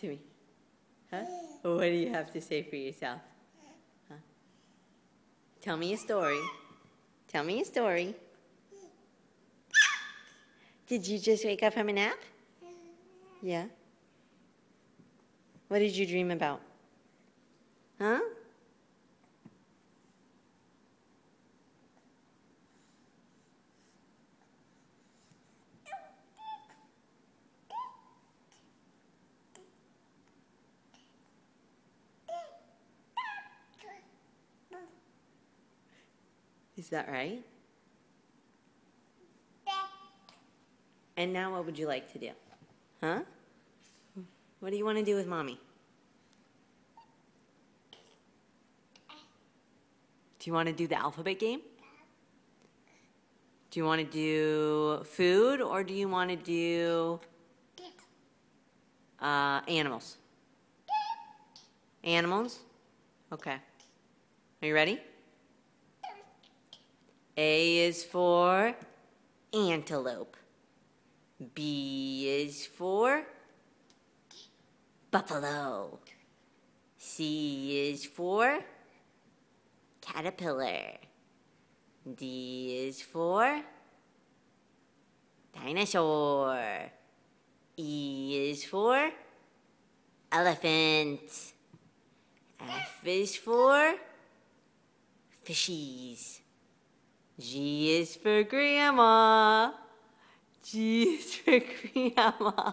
to me. Huh? What do you have to say for yourself? Huh? Tell me a story. Tell me a story. Did you just wake up from a nap? Yeah. What did you dream about? Huh? Is that right? And now what would you like to do? Huh? What do you want to do with Mommy? Do you want to do the alphabet game? Do you want to do food or do you want to do animals? Animals? Okay. Are you ready? A is for antelope. B is for buffalo. C is for caterpillar. D is for dinosaur. E is for elephant. F is for fishies. G is for grandma. G is for grandma.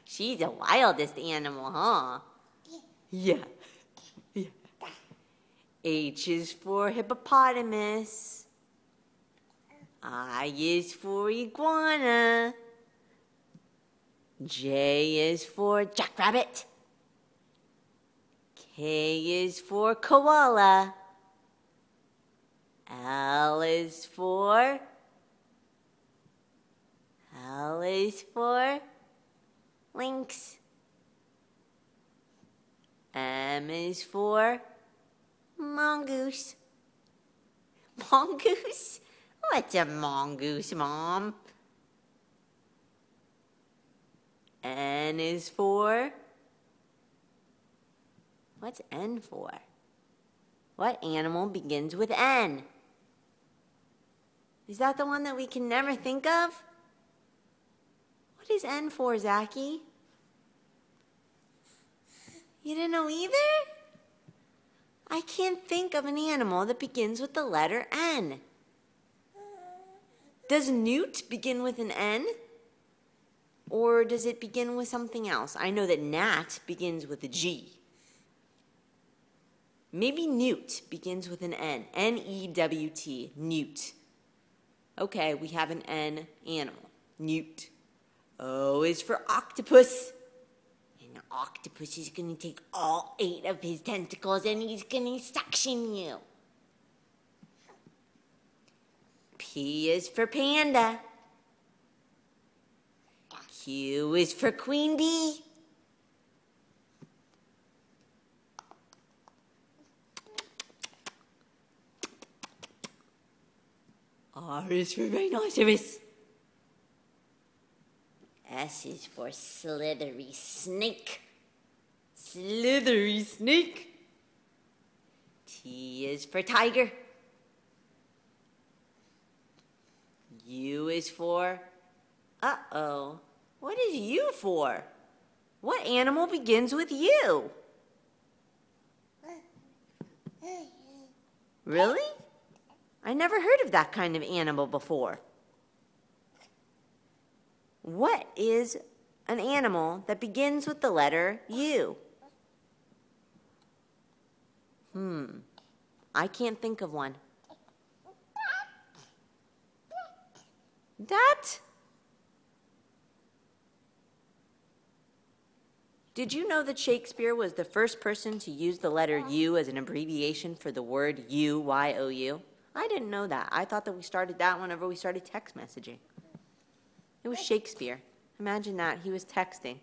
She's the wildest animal, huh? Yeah. Yeah. H is for hippopotamus. I is for iguana. J is for jackrabbit. K is for koala. L is for lynx. M is for mongoose. Mongoose? What's a mongoose, Mom? N is for... What's N for? What animal begins with N? Is that the one that we can never think of? What is N for, Zachy? You didn't know either? I can't think of an animal that begins with the letter N. Does newt begin with an N? Or does it begin with something else? I know that gnat begins with a G. Maybe newt begins with an N. N-E-W-T, newt. Okay, we have an N animal, newt. O is for octopus. And the octopus is going to take all 8 of his tentacles and he's going to suction you. P is for panda. Q is for queen bee. R is for rhinoceros. S is for slithery snake. Slithery snake. T is for tiger. U is for... Uh-oh. What is U for? What animal begins with U? Really? I never heard of that kind of animal before. What is an animal that begins with the letter U? I can't think of one. That? Did you know that Shakespeare was the first person to use the letter U as an abbreviation for the word U-Y-O-U? I didn't know that. I thought that we started that whenever we started text messaging. It was Shakespeare. Imagine that. He was texting.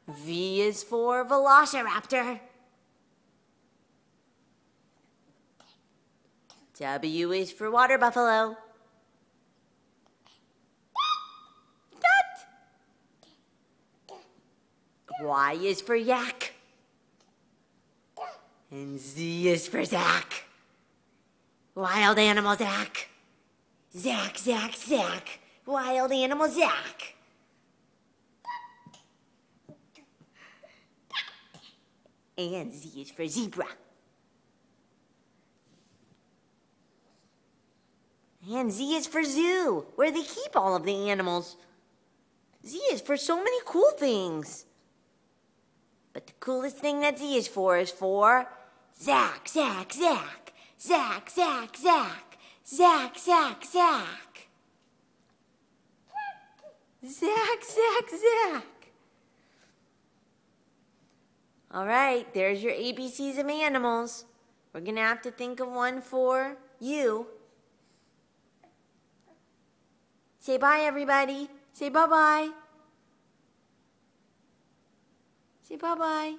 V is for velociraptor. W is for water buffalo. Y is for yak. And Z is for Zach. Wild animal Zach. Zach, Zach, Zach. Wild animal Zach. And Z is for zebra. And Z is for zoo, where they keep all of the animals. Z is for so many cool things. But the coolest thing that Z is for Zach, Zach, Zach. Zach, Zach, Zach. Zach, Zach, Zach. Zach, Zach, Zach. All right, there's your ABCs of animals. We're going to have to think of one for you. Say bye, everybody. Say bye-bye. Say bye-bye.